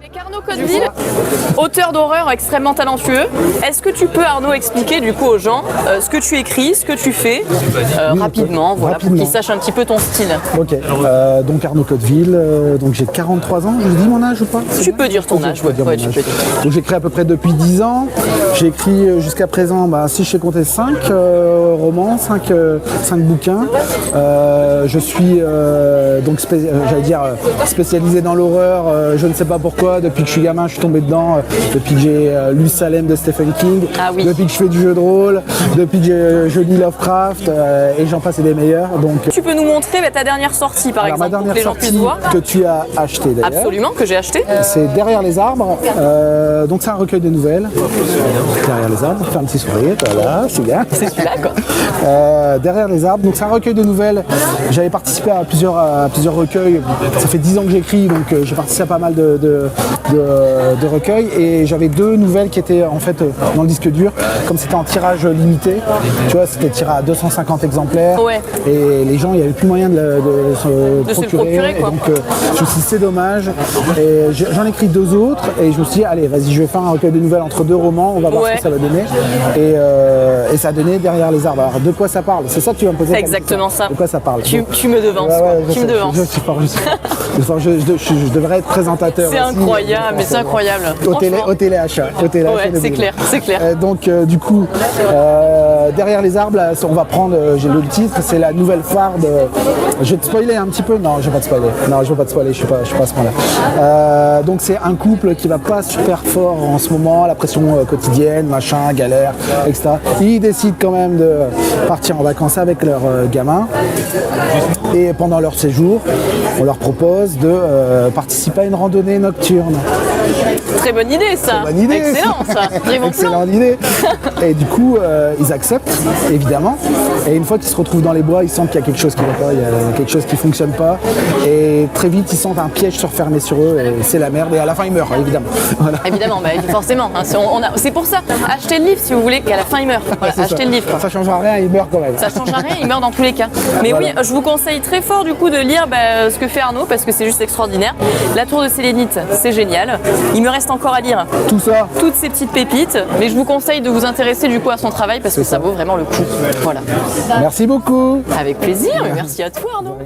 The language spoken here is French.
Avec Arnaud Codeville, auteur d'horreur extrêmement talentueux, est-ce que tu peux, Arnaud, expliquer du coup aux gens ce que tu écris, ce que tu fais, rapidement, voilà, pour qu'ils sachent un petit peu ton style. Ok, donc Arnaud Codeville, donc j'ai 43 ans, je dis mon âge ou pas? Tu peux dire ton âge, tu peux dire mon âge. Donc j'écris à peu près depuis 10 ans, j'ai écrit jusqu'à présent, si je sais compter, 5 romans, 5 bouquins. Je suis donc j'allais dire spécialisé dans l'horreur, je ne sais pas pourquoi, depuis que je suis gamin je suis tombé dedans, depuis que j'ai lu Salem de Stephen King, depuis que je fais du jeu de rôle, depuis que je lis Lovecraft et j'en passe et des meilleurs. Donc, tu peux nous montrer ta dernière sortie par exemple, ma dernière pour que les gens puissent voir. Que tu as acheté d'ailleurs. Absolument, que j'ai acheté. C'est Derrière les arbres, donc c'est un recueil de nouvelles. Derrière les arbres, fais un petit sourire, voilà, c'est bien. C'est celui-là quoi. Derrière les arbres, donc c'est un recueil de nouvelles. J'avais participé à plusieurs recueils, ça fait 10 ans que j'écris, donc j'ai participé à pas mal de recueils et j'avais 2 nouvelles qui étaient en fait dans le disque dur, comme c'était en tirage limité, tu vois, c'était tiré à 250 exemplaires et les gens, il n'y avait plus moyen de se le procurer quoi. Donc je me suis dit c'est dommage et j'en ai écrit 2 autres et je me suis dit allez vas-y je vais faire un recueil de nouvelles entre 2 romans, on va voir ce que ça va donner et ça a donné Derrière les arbres. Alors de quoi ça parle? C'est ça que tu vas me poser? C'est exactement ça. De quoi ça parle? Tu me devances, tu me devances. Je devrais être présentateur. C'est incroyable, mais c'est incroyable. Au téléachat. Ouais, c'est clair, c'est clair. Donc du coup, Derrière les arbres, là, on va prendre, j'ai le titre, c'est la nouvelle phare de... Je vais te spoiler un petit peu? Non, je vais pas te spoiler. Non, je vais pas te spoiler, je suis pas à ce point-là. Donc c'est un couple qui va pas super fort en ce moment, la pression quotidienne, machin, galère, etc. Ils décident quand même de partir en vacances avec leur gamin. Et pendant leur séjour, on leur propose de participer à une randonnée nocturne. Très bonne idée ça. Bonne idée. Excellent ça. Excellente idée. Et du coup, ils acceptent, évidemment. Et une fois qu'ils se retrouvent dans les bois, ils sentent qu'il y a quelque chose qui va pas, il y a quelque chose qui fonctionne pas. Et très vite, ils sentent un piège se refermer sur eux et c'est la merde. Et à la fin, ils meurent, évidemment. Voilà. Évidemment, forcément. Hein, c'est pour ça. Achetez le livre si vous voulez qu'à la fin, il meurt. Voilà, achetez le livre. Ça changera rien, ils meurent quand même. Ça changera rien, il meurt dans tous les cas. Mais oui, je vous conseille très fort du coup de lire ce que fait Arnaud parce que c'est juste extraordinaire. La Tour de Sélénite, c'est génial. Il me reste encore à lire tout ça, toutes ces petites pépites, mais je vous conseille de vous intéresser du coup à son travail parce que ça vaut vraiment le coup. Voilà. Merci beaucoup. Avec plaisir, merci à toi Arnaud.